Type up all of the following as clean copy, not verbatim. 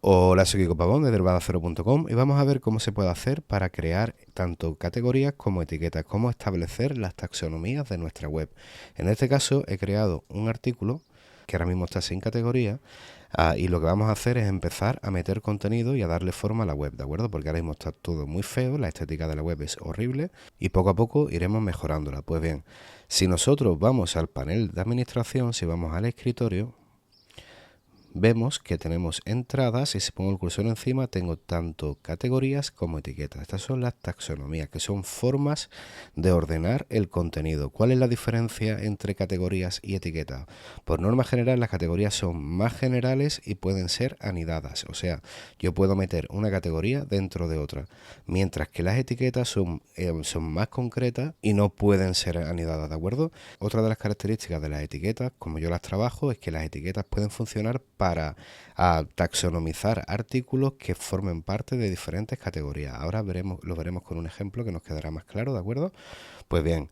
Hola, soy Kiko Pavón de derivadacero.com y vamos a ver cómo se puede hacer para crear tanto categorías como etiquetas, cómo establecer las taxonomías de nuestra web. En este caso he creado un artículo que ahora mismo está sin categoría y lo que vamos a hacer es empezar a meter contenido y a darle forma a la web, ¿de acuerdo? Porque ahora mismo está todo muy feo, la estética de la web es horrible y poco a poco iremos mejorándola. Pues bien, si nosotros vamos al panel de administración, si vamos al escritorio, vemos que tenemos entradas y si pongo el cursor encima tengo tanto categorías como etiquetas. Estas son las taxonomías, que son formas de ordenar el contenido. ¿Cuál es la diferencia entre categorías y etiquetas? Por norma general, las categorías son más generales y pueden ser anidadas. O sea, yo puedo meter una categoría dentro de otra, mientras que las etiquetas son más concretas y no pueden ser anidadas, ¿de acuerdo? Otra de las características de las etiquetas, como yo las trabajo, es que las etiquetas pueden funcionar para taxonomizar artículos que formen parte de diferentes categorías. Ahora lo veremos con un ejemplo que nos quedará más claro, ¿de acuerdo? Pues bien,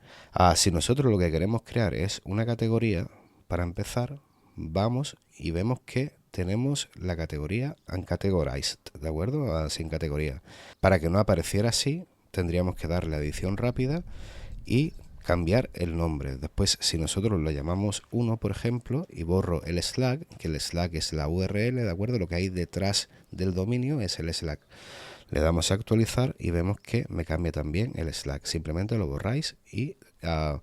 si nosotros lo que queremos crear es una categoría, para empezar, vamos y vemos que tenemos la categoría uncategorized, ¿de acuerdo? Sin categoría. Para que no apareciera así, tendríamos que darle a edición rápida y cambiar el nombre. Después, si nosotros lo llamamos 1, por ejemplo, y borro el slash, que el slash es la URL, ¿de acuerdo? Lo que hay detrás del dominio es el slash. Le damos a actualizar y vemos que me cambia también el slash. Simplemente lo borráis y va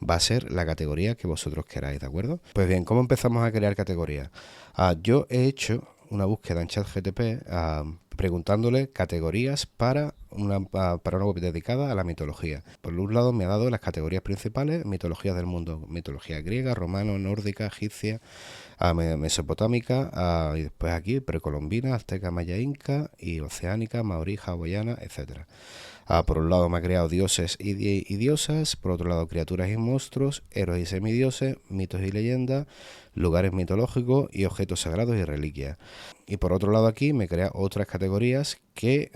a ser la categoría que vosotros queráis, ¿de acuerdo? Pues bien, ¿cómo empezamos a crear categorías? Yo he hecho una búsqueda en ChatGPT preguntándole categorías para una web dedicada a la mitología. Por un lado me ha dado las categorías principales: mitologías del mundo, mitología griega, romana, nórdica, egipcia, mesopotámica, y después aquí precolombina, azteca, maya, inca y oceánica, maorí, hawaiana, etcétera. Por un lado me ha creado dioses y diosas, por otro lado criaturas y monstruos, héroes y semidioses, mitos y leyendas, lugares mitológicos y objetos sagrados y reliquias. Y por otro lado aquí me crea otras categorías que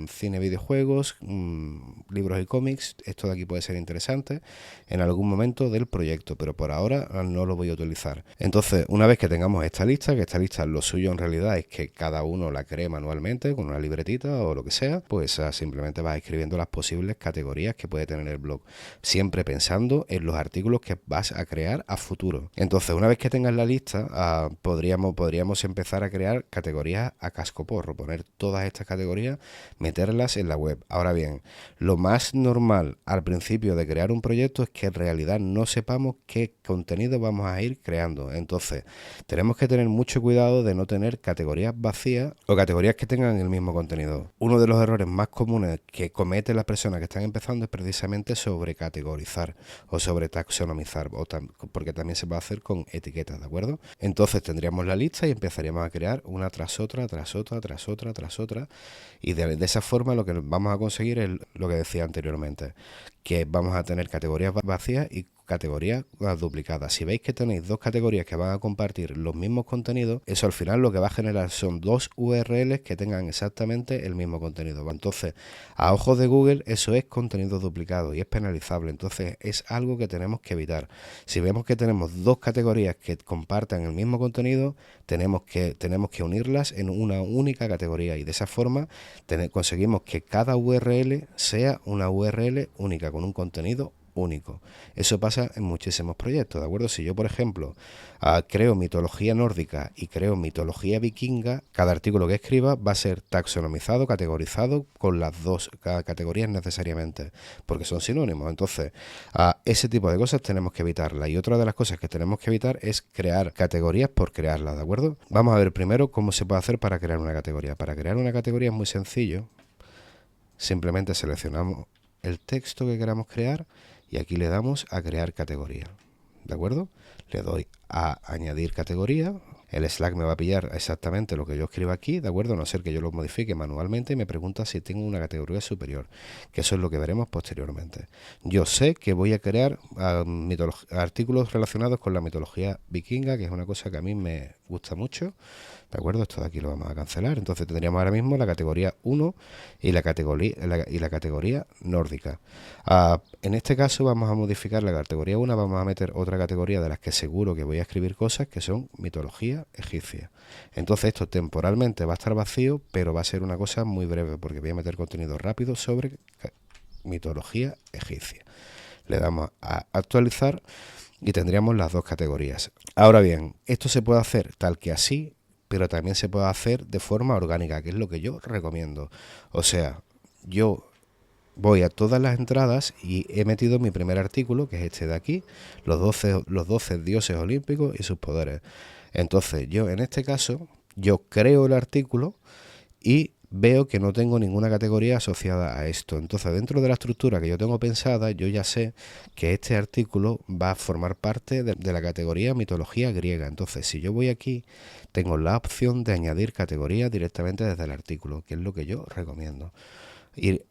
cine, videojuegos, libros y cómics. Esto de aquí puede ser interesante en algún momento del proyecto, pero por ahora no lo voy a utilizar. Entonces, una vez que tengamos esta lista, que esta lista lo suyo en realidad es que cada uno la cree manualmente con una libretita o lo que sea, pues simplemente vas escribiendo las posibles categorías que puede tener el blog, siempre pensando en los artículos que vas a crear a futuro. Entonces, una vez que tengas la lista, podríamos empezar a crear categorías a cascoporro, poner todas estas categorías, meterlas en la web. Ahora bien, lo más normal al principio de crear un proyecto es que en realidad no sepamos qué contenido vamos a ir creando. Entonces, tenemos que tener mucho cuidado de no tener categorías vacías o categorías que tengan el mismo contenido. Uno de los errores más comunes que cometen las personas que están empezando es precisamente sobrecategorizar o sobre taxonomizar, porque también se puede hacer con etiquetas, ¿de acuerdo? Entonces tendríamos la lista y empezaríamos a crear una tras otra, tras otra, tras otra, tras otra, y de esa forma lo que vamos a conseguir es lo que decía anteriormente, que vamos a tener categorías vacías y categorías duplicadas. Si veis que tenéis dos categorías que van a compartir los mismos contenidos, eso al final lo que va a generar son dos URLs que tengan exactamente el mismo contenido. Entonces, a ojos de Google, eso es contenido duplicado y es penalizable. Entonces, es algo que tenemos que evitar. Si vemos que tenemos dos categorías que compartan el mismo contenido, tenemos que unirlas en una única categoría y de esa forma conseguimos que cada URL sea una URL única con un contenido único. Eso pasa en muchísimos proyectos, ¿de acuerdo? Si yo, por ejemplo, creo mitología nórdica y creo mitología vikinga, cada artículo que escriba va a ser taxonomizado, categorizado con las dos categorías necesariamente, porque son sinónimos. Entonces, ese tipo de cosas tenemos que evitarlas. Y otra de las cosas que tenemos que evitar es crear categorías por crearlas, ¿de acuerdo? Vamos a ver primero cómo se puede hacer para crear una categoría. Para crear una categoría es muy sencillo. Simplemente seleccionamos el texto que queramos crear y aquí le damos a crear categoría, ¿de acuerdo? Le doy a añadir categoría. El Slack me va a pillar exactamente lo que yo escriba aquí, ¿de acuerdo? A no ser que yo lo modifique manualmente y me pregunta si tengo una categoría superior, que eso es lo que veremos posteriormente. Yo sé que voy a crear artículos relacionados con la mitología vikinga, que es una cosa que a mí me gusta mucho, ¿de acuerdo? Esto de aquí lo vamos a cancelar. Entonces tendríamos ahora mismo la categoría 1 y la categoría nórdica. En este caso vamos a modificar la categoría 1, vamos a meter otra categoría de las que seguro que voy a escribir cosas, que son mitología egipcia. Entonces esto temporalmente va a estar vacío, pero va a ser una cosa muy breve, porque voy a meter contenido rápido sobre mitología egipcia. Le damos a actualizar y tendríamos las dos categorías. Ahora bien, esto se puede hacer tal que así, pero también se puede hacer de forma orgánica, que es lo que yo recomiendo. O sea, yo voy a todas las entradas y he metido mi primer artículo, que es este de aquí, los 12 dioses olímpicos y sus poderes. Entonces yo en este caso, yo creo el artículo y veo que no tengo ninguna categoría asociada a esto. Entonces, dentro de la estructura que yo tengo pensada, yo ya sé que este artículo va a formar parte de la categoría mitología griega. Entonces, si yo voy aquí, tengo la opción de añadir categorías directamente desde el artículo, que es lo que yo recomiendo. Ir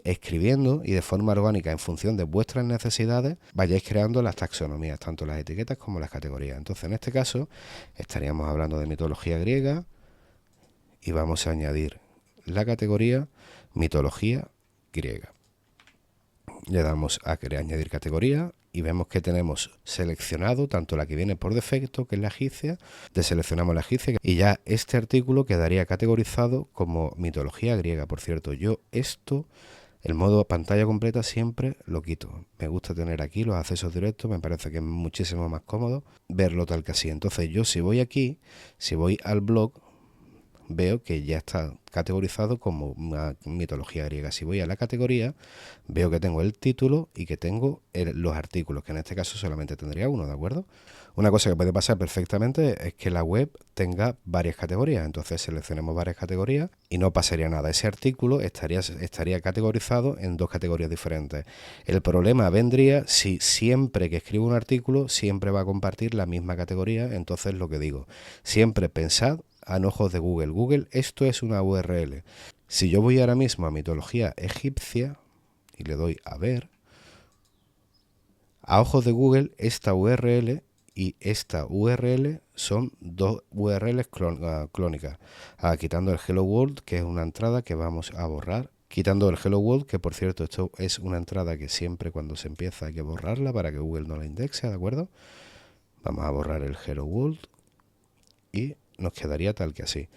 escribiendo y de forma orgánica en función de vuestras necesidades vayáis creando las taxonomías, tanto las etiquetas como las categorías. Entonces, en este caso, estaríamos hablando de mitología griega y vamos a añadir la categoría mitología griega. Le damos a añadir categoría y vemos que tenemos seleccionado tanto la que viene por defecto, que es la egipcia, deseleccionamos la egipcia y ya este artículo quedaría categorizado como mitología griega. Por cierto, yo el modo pantalla completa siempre lo quito. Me gusta tener aquí los accesos directos, me parece que es muchísimo más cómodo verlo tal que así. Entonces yo si voy aquí, si voy al blog, veo que ya está categorizado como una mitología griega. Si voy a la categoría, veo que tengo el título y que tengo los artículos, que en este caso solamente tendría uno, ¿de acuerdo? Una cosa que puede pasar perfectamente es que la web tenga varias categorías. Entonces seleccionemos varias categorías y no pasaría nada. Ese artículo estaría categorizado en dos categorías diferentes. El problema vendría si siempre que escribo un artículo, siempre va a compartir la misma categoría. Entonces lo que digo, siempre pensad a ojos de Google. Google, esto es una URL. Si yo voy ahora mismo a mitología egipcia y le doy a ver, a ojos de Google, esta URL y esta URL son dos URLs clónicas. Quitando el Hello World, que es una entrada que vamos a borrar. Quitando el Hello World, que por cierto, esto es una entrada que siempre cuando se empieza hay que borrarla para que Google no la indexe, ¿de acuerdo? Vamos a borrar el Hello World y nos quedaría tal que así.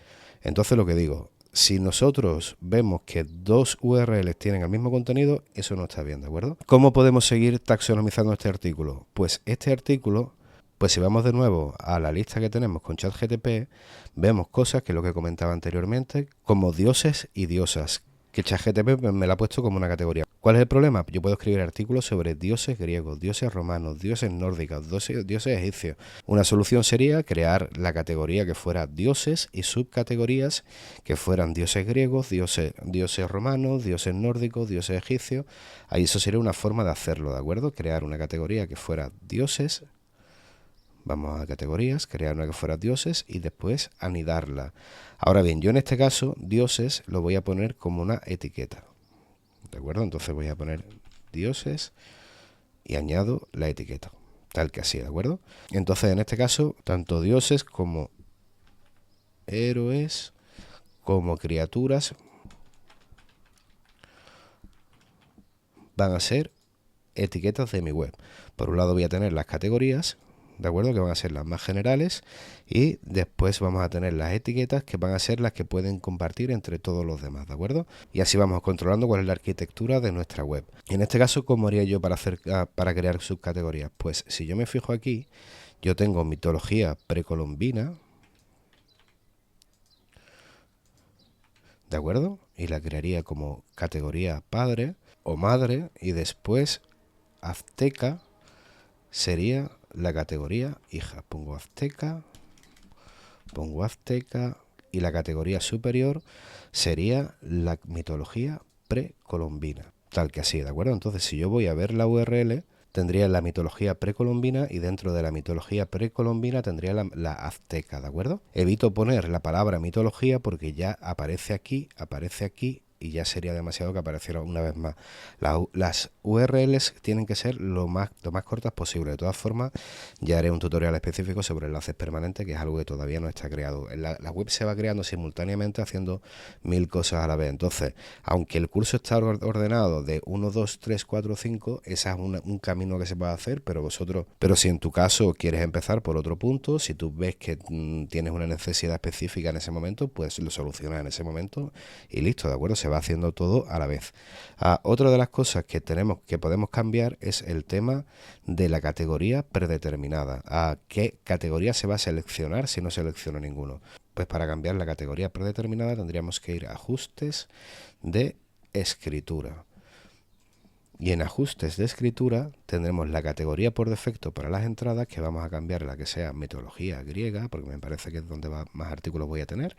Entonces lo que digo, si nosotros vemos que dos URLs tienen el mismo contenido, eso no está bien, ¿de acuerdo? ¿Cómo podemos seguir taxonomizando este artículo? Pues este artículo, pues si vamos de nuevo a la lista que tenemos con ChatGPT, vemos cosas que es lo que comentaba anteriormente, como dioses y diosas, que ChatGPT me la ha puesto como una categoría. ¿Cuál es el problema? Yo puedo escribir artículos sobre dioses griegos, dioses romanos, dioses nórdicos, dioses egipcios. Una solución sería crear la categoría que fuera dioses y subcategorías que fueran dioses griegos, dioses romanos, dioses nórdicos, dioses egipcios. Ahí eso sería una forma de hacerlo, ¿de acuerdo? Crear una categoría que fuera dioses. Vamos a categorías, crear una que fuera dioses y después anidarla. Ahora bien, yo en este caso, dioses, lo voy a poner como una etiqueta. ¿De acuerdo? Entonces voy a poner dioses y añado la etiqueta. Tal que así, ¿de acuerdo? Entonces en este caso, tanto dioses como héroes, como criaturas, van a ser etiquetas de mi web. Por un lado voy a tener las categorías, ¿de acuerdo? Que van a ser las más generales y después vamos a tener las etiquetas que van a ser las que pueden compartir entre todos los demás, ¿de acuerdo? Y así vamos controlando cuál es la arquitectura de nuestra web. Y en este caso, ¿cómo haría yo para crear subcategorías? Pues si yo me fijo aquí, yo tengo mitología precolombina, ¿de acuerdo? Y la crearía como categoría padre o madre y después azteca sería la categoría hija. Pongo azteca y la categoría superior sería la mitología precolombina. Tal que así, ¿de acuerdo? Entonces si yo voy a ver la URL, tendría la mitología precolombina y dentro de la mitología precolombina tendría la azteca, ¿de acuerdo? Evito poner la palabra mitología porque ya aparece aquí y ya sería demasiado que apareciera una vez más. Las URLs tienen que ser lo más cortas posible. De todas formas, ya haré un tutorial específico sobre enlaces permanentes, que es algo que todavía no está creado. La web se va creando simultáneamente haciendo 1000 cosas a la vez. Entonces, aunque el curso está ordenado de 1, 2, 3, 4, 5, ese es un camino que se puede hacer, pero si en tu caso quieres empezar por otro punto, si tú ves que tienes una necesidad específica en ese momento, pues lo solucionas en ese momento y listo, ¿de acuerdo? Se va haciendo todo a la vez. Otra de las cosas que podemos cambiar es el tema de la categoría predeterminada. ¿A qué categoría se va a seleccionar si no selecciono ninguno? Pues para cambiar la categoría predeterminada tendríamos que ir a ajustes de escritura. Y en ajustes de escritura tendremos la categoría por defecto para las entradas, que vamos a cambiar la que sea mitología griega, porque me parece que es donde más artículos voy a tener.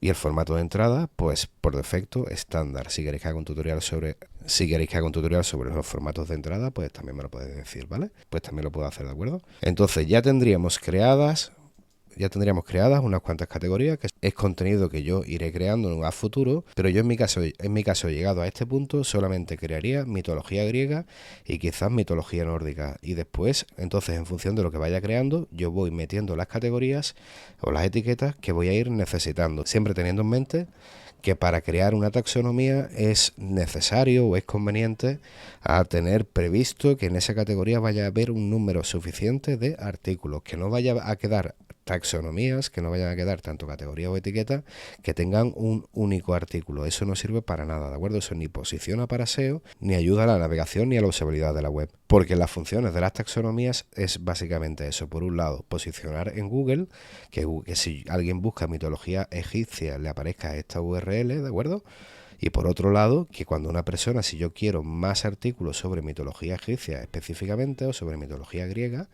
Y el formato de entrada, pues por defecto estándar. Si queréis que haga un tutorial sobre los formatos de entrada, pues también me lo podéis decir, ¿vale? Pues también lo puedo hacer, ¿de acuerdo? Entonces ya tendríamos creadas unas cuantas categorías, que es contenido que yo iré creando a futuro, pero yo en mi caso llegado a este punto, solamente crearía mitología griega y quizás mitología nórdica. Y después, entonces, en función de lo que vaya creando, yo voy metiendo las categorías o las etiquetas que voy a ir necesitando, siempre teniendo en mente que para crear una taxonomía es necesario o es conveniente tener previsto que en esa categoría vaya a haber un número suficiente de artículos, que no vaya a quedar taxonomías, que no vayan a quedar tanto categorías o etiquetas que tengan un único artículo. Eso no sirve para nada, ¿de acuerdo? Eso ni posiciona para SEO, ni ayuda a la navegación ni a la usabilidad de la web. Porque las funciones de las taxonomías es básicamente eso. Por un lado, posicionar en Google, que si alguien busca mitología egipcia le aparezca esta URL, ¿de acuerdo? Y por otro lado, que cuando una persona, si yo quiero más artículos sobre mitología egipcia específicamente o sobre mitología griega,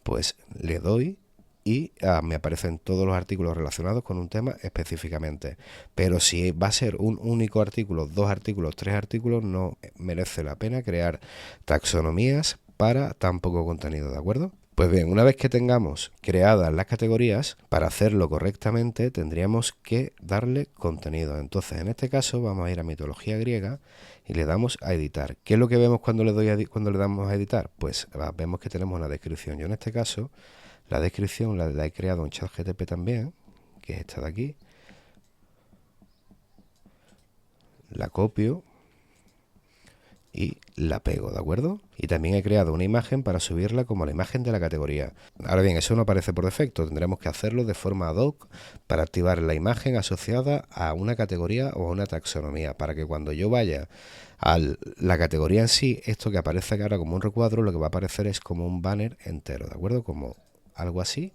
pues le doy y me aparecen todos los artículos relacionados con un tema específicamente. Pero si va a ser un único artículo, 2 artículos, 3 artículos, no merece la pena crear taxonomías para tan poco contenido, ¿de acuerdo? Pues bien, una vez que tengamos creadas las categorías, para hacerlo correctamente tendríamos que darle contenido. Entonces, en este caso vamos a ir a mitología griega y le damos a editar. ¿Qué es lo que vemos cuando le damos a editar? Pues vemos que tenemos una descripción. Yo en este caso la descripción la he creado en ChatGPT también, que es esta de aquí. La copio y la pego, ¿de acuerdo? Y también he creado una imagen para subirla como la imagen de la categoría. Ahora bien, eso no aparece por defecto, tendremos que hacerlo de forma ad hoc para activar la imagen asociada a una categoría o a una taxonomía, para que cuando yo vaya a la categoría en sí, esto que aparece ahora como un recuadro, lo que va a aparecer es como un banner entero, ¿de acuerdo? Como algo así,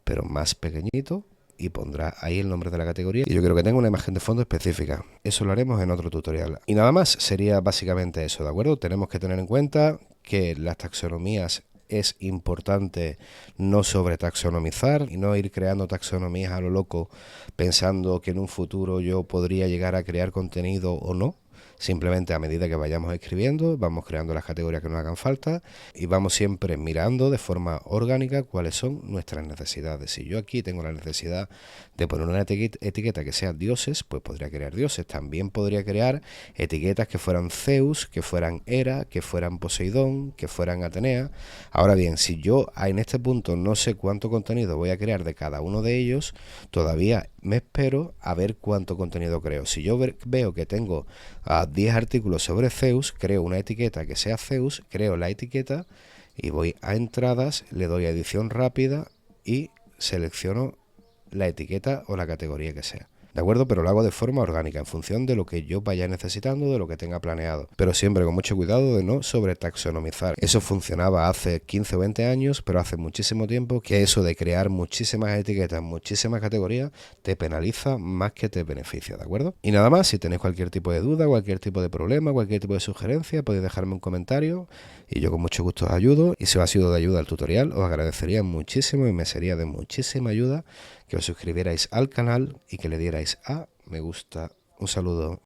pero más pequeñito, y pondrá ahí el nombre de la categoría. Y yo quiero que tenga una imagen de fondo específica. Eso lo haremos en otro tutorial. Y nada más, sería básicamente eso, ¿de acuerdo? Tenemos que tener en cuenta que las taxonomías es importante no sobretaxonomizar y no ir creando taxonomías a lo loco pensando que en un futuro yo podría llegar a crear contenido o no. Simplemente a medida que vayamos escribiendo, vamos creando las categorías que nos hagan falta y vamos siempre mirando de forma orgánica cuáles son nuestras necesidades. Si yo aquí tengo la necesidad de poner una etiqueta que sea dioses, pues podría crear dioses. También podría crear etiquetas que fueran Zeus, que fueran Hera, que fueran Poseidón, que fueran Atenea. Ahora bien, si yo en este punto no sé cuánto contenido voy a crear de cada uno de ellos, todavía me espero a ver cuánto contenido creo. Si yo veo que tengo 10 artículos sobre Zeus, creo una etiqueta que sea Zeus, creo la etiqueta y voy a entradas, le doy a edición rápida y selecciono la etiqueta o la categoría que sea. ¿De acuerdo? Pero lo hago de forma orgánica, en función de lo que yo vaya necesitando, de lo que tenga planeado. Pero siempre con mucho cuidado de no sobretaxonomizar. Eso funcionaba hace 15 o 20 años, pero hace muchísimo tiempo que eso de crear muchísimas etiquetas, muchísimas categorías, te penaliza más que te beneficia, ¿de acuerdo? Y nada más, si tenéis cualquier tipo de duda, cualquier tipo de problema, cualquier tipo de sugerencia, podéis dejarme un comentario y yo con mucho gusto os ayudo. Y si os ha sido de ayuda el tutorial, os agradecería muchísimo y me sería de muchísima ayuda que os suscribierais al canal y que le dierais a me gusta. Un saludo.